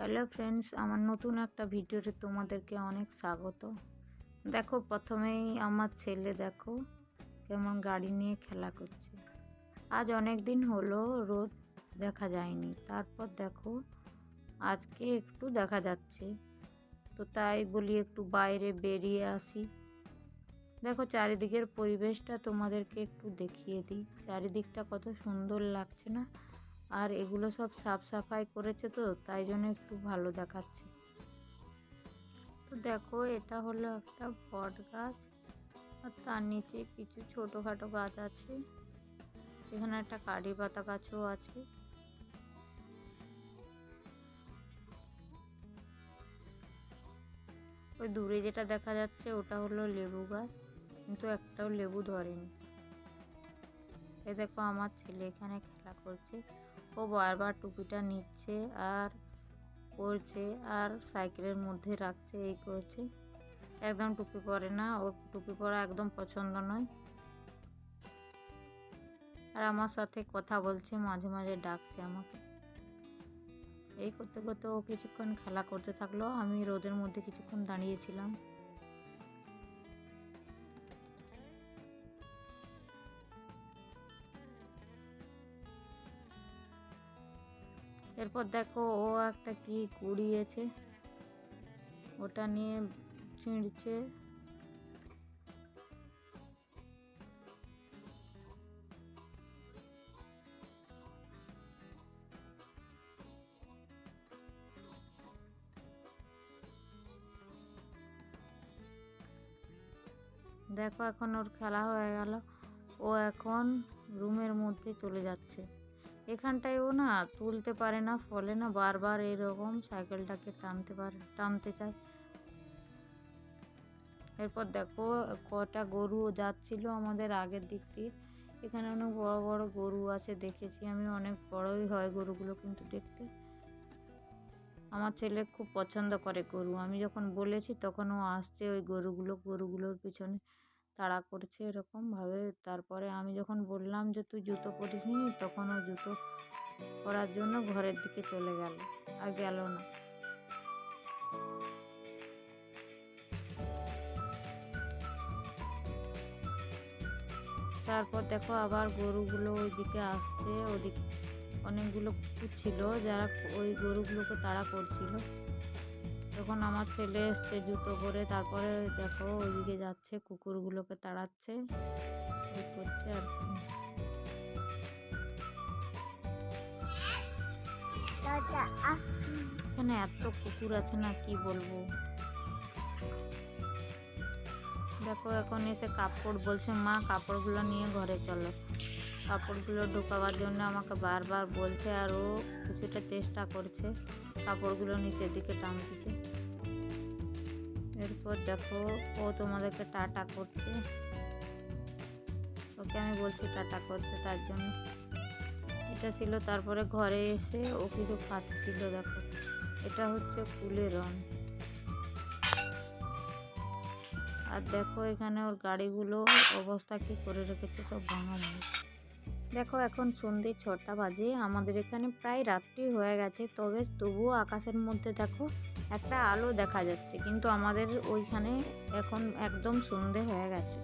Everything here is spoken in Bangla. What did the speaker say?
হ্যালো ফ্রেন্ডস, আমার নতুন একটা ভিডিওতে তোমাদেরকে অনেক স্বাগত। দেখো, প্রথমেই আমার ছেলে দেখো কেমন গাড়ি নিয়ে খেলা করছে। আজ অনেক দিন হলো রোদ দেখা যায়নি, তারপর দেখো আজকে একটু দেখা যাচ্ছে, তো তাই বলি একটু বাইরে বেরিয়ে আসি। দেখো চারিদিকের পরিবেশটা তোমাদেরকে একটু দেখিয়ে দিই, চারিদিকটা কত সুন্দর লাগছে না? আর এগুলো সব সাফ সাফাই করেছে, তো তাই জন্য একটু ভালো দেখাচ্ছে। তো দেখো, এটা হলো একটা বট গাছ, আর তার নিচে কিছু ছোটোখাটো গাছ আছে। এখানে একটা কারি পাতা গাছও আছে। ওই দূরে যেটা দেখা যাচ্ছে ওটা হলো লেবু গাছ, কিন্তু একটাও লেবু ধরেনি। এ দেখো আমার ছেলে এখানে খেলা করছে, ও বারবার টুপিটা নিচ্ছে আর করছে, আর সাইকেলের মধ্যে রাখছে, এই করছে। একদম টুপি পরে না, ও টুপি পরা একদম পছন্দ নয়। আর আমার সাথে কথা বলছে, মাঝে মাঝে ডাকছে আমাকে। এই করতে করতে ও কিছুক্ষণ খেলা করতে থাকলো, আমি রোদের মধ্যে কিছুক্ষণ দাঁড়িয়েছিলাম। এরপর দেখো ও একটা কি কুড়িয়েছে, ওটা নিয়ে ছিঁড়ছে। দেখো এখন ওর খেলা হয়ে গেল, ও এখন রুমের মধ্যে চলে যাচ্ছে। এখানটায় ও না তুলতে পারে না, ফলে না বারবার এরকম সাইকেলটাকে টানতে চায়। এরপর দেখো কটা গরু যাচ্ছিল আমাদের আগের দিক দিয়ে। এখানে অনেক বড় বড় গরু আছে, দেখেছি আমি, অনেক বড়ই হয় গরুগুলো কিন্তু দেখতে। আমার ছেলে খুব পছন্দ করে গরু, আমি যখন বলেছি তখন ও আসছে ওই গরুগুলোর পিছনে তাড়া করছে এরকম ভাবে। তারপরে আমি যখন বললাম যে তুই জুতো পরিস নি, তখন ও জুতো পরার জন্য ঘরের দিকে চলে গেল, আর গেল না। তারপর দেখো আবার গরুগুলো ওইদিকে আসছে, ওদিকে অনেকগুলো কুকুর ছিল যারা ওই গরুগুলোকে তাড়া করছিল। তখন আমার ছেলে এসছে জুতো পরে, তারপরে দেখো ওইদিকে যাচ্ছে, কুকুরগুলোকে তাড়াচ্ছে, করছে আর এখানে এত কুকুর আছে না, কি বলবো। দেখো এখন এসে কাপড় বলছে, মা কাপড়গুলো নিয়ে ঘরে চলো। কাপড়গুলো ঢোকাবার জন্য আমাকে বারবার বলছে, আর ও কিছুটা চেষ্টা করছে, কাপড়গুলো নিচের দিকে টানতেছে। এরপর দেখো ও তোমাদেরকে টাটা করছে, ওকে আমি বলছি টাটা করতে, তার জন্য এটা ছিল। তারপরে ঘরে এসে ও কিছু খাচ্ছিল। দেখো এটা হচ্ছে কুলের রং। আর দেখো এখানে ওর গাড়িগুলো অবস্থা কি করে রেখেছে, সব ভাঙা ভাঙা। দেখো এখন সন্ধ্যে 6টা বাজে, আমাদের এখানে প্রায় রাত্রি হয়ে গেছে, তবুও আকাশের মধ্যে দেখো একটা আলো দেখা যাচ্ছে, কিন্তু আমাদের ওইখানে এখন একদম সন্ধে হয়ে গেছে।